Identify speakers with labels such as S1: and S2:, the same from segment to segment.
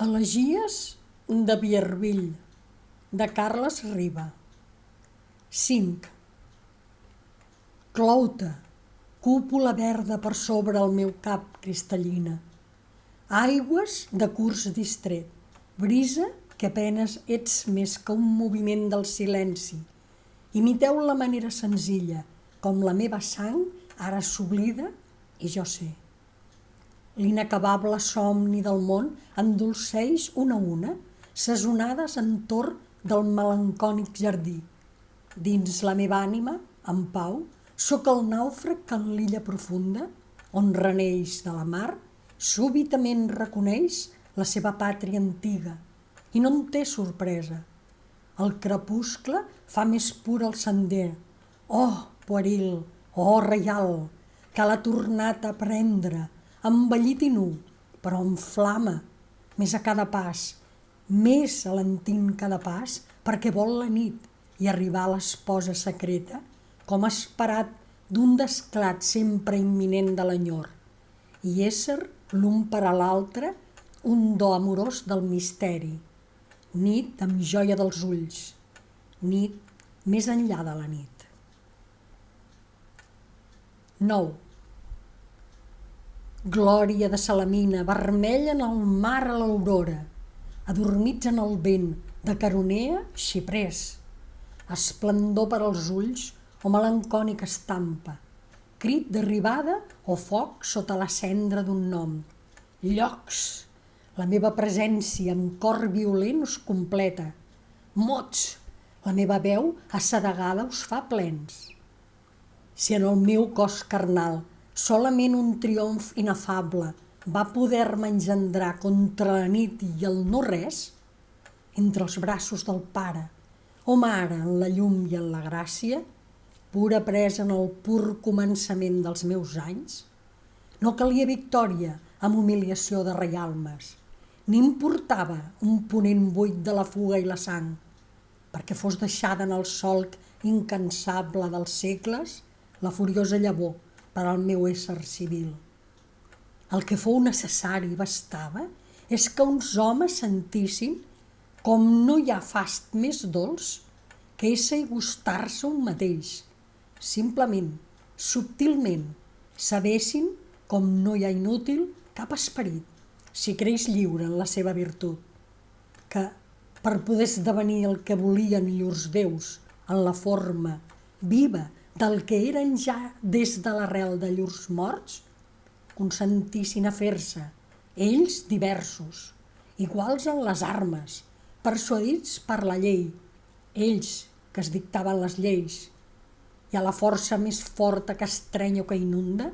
S1: Elegies de Vierville, de Carles Riba. 5. Clou-te, cúpula verda per sobre el meu cap cristal·lina. Aigües de curs distret, brisa que apenes ets més que un moviment del silenci. Imiteu la manera senzilla, com la meva sang ara s'oblida i jo sé. L'inacabable somni del món endolceix una a una ses onades entorn del melancòlic jardí. Dins la meva ànima, en pau, sóc el nàufrag que en l'illa profunda, on reneix de la mar, súbitament reconeix la seva pàtria antiga i no en té sorpresa. El crepuscle fa més pur el sender. Oh, pueril, oh, reial, que l'ha tornat a prendre, envellit i nu, però en flama, més a cada pas, més alentint cada pas, perquè vol la nit i arribar a l'esposa secreta, com esperat d'un desclat sempre imminent de l'enyor, i ésser l'un per a l'altre un do amorós del misteri. Nit amb joia dels ulls, nit més enllà de la nit. 9. Glòria de Salamina, vermella en el mar a l'aurora, adormits en el vent, de Caronea, xiprers, esplendor per als ulls o melancònica estampa, crit d'arribada o foc sota la cendra d'un nom. Llocs, la meva presència amb cor violent us completa. Mots, la meva veu assedegada us fa plens. Si en el meu cos carnal solament un triomf inefable va poder-me engendrar contra la nit i el no-res, entre els braços del pare, o mare en la llum i en la gràcia, pura presa en el pur començament dels meus anys, no calia victòria amb humiliació de reialmes, ni importava un ponent buit de la fuga i la sang, perquè fos deixada en el solc incansable dels segles la furiosa llavor per al meu ésser civil. El que fou necessari i bastava és que uns homes sentissin com no hi ha fast més dolç que ésser i gustar-se un mateix, simplement, subtilment, sabessin com no hi ha inútil cap esperit si creix lliure en la seva virtut, que, per poder esdevenir el que volien llurs déus en la forma viva del que eren ja des de l'arrel de llurs morts, consentissin a fer-se, ells diversos, iguals en les armes, persuadits per la llei, ells que es dictaven les lleis, i a la força més forta que estreny o que inunda,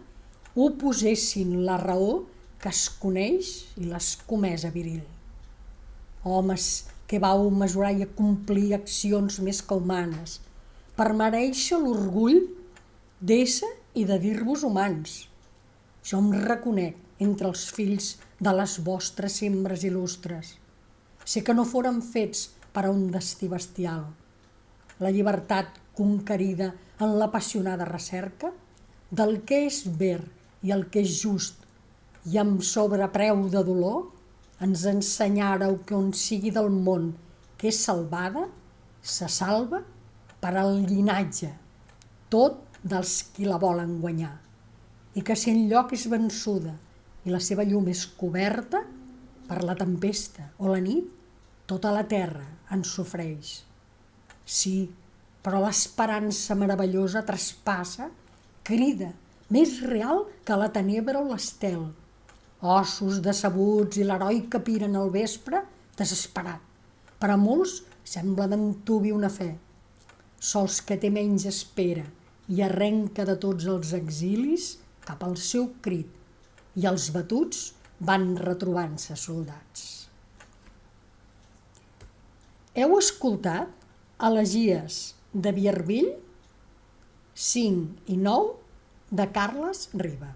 S1: oposessin la raó que es coneix i l'escomesa viril. Homes que vau mesurar i acomplir accions més que humanes, per merèixer l'orgull d'ésser i de dir-vos humans. Jo em reconec entre els fills de les vostres sembres il·lustres. Sé que no foren fets per a un destí bestial. La llibertat conquerida en l'apassionada recerca del que és ver i el que és just i amb sobrepreu de dolor ens ensenyareu que on sigui del món que és salvada, se salva per al llinatge, tot dels qui la volen guanyar, i que si enlloc és vençuda i la seva llum és coberta per la tempesta o la nit, tota la terra en sofreix. Sí, però l'esperança meravellosa traspassa, crida, més real que la tenebra o l'estel. Ossos decebuts i l'heroi que piren al vespre, desesperat. Per a molts sembla d'antuvi una fe. Sols que té menys espera i arrenca de tots els exilis cap al seu crit, i els batuts van retrobant-se soldats. Heu escoltat Elegies de Vierville, 5 i 9 de Carles Riba.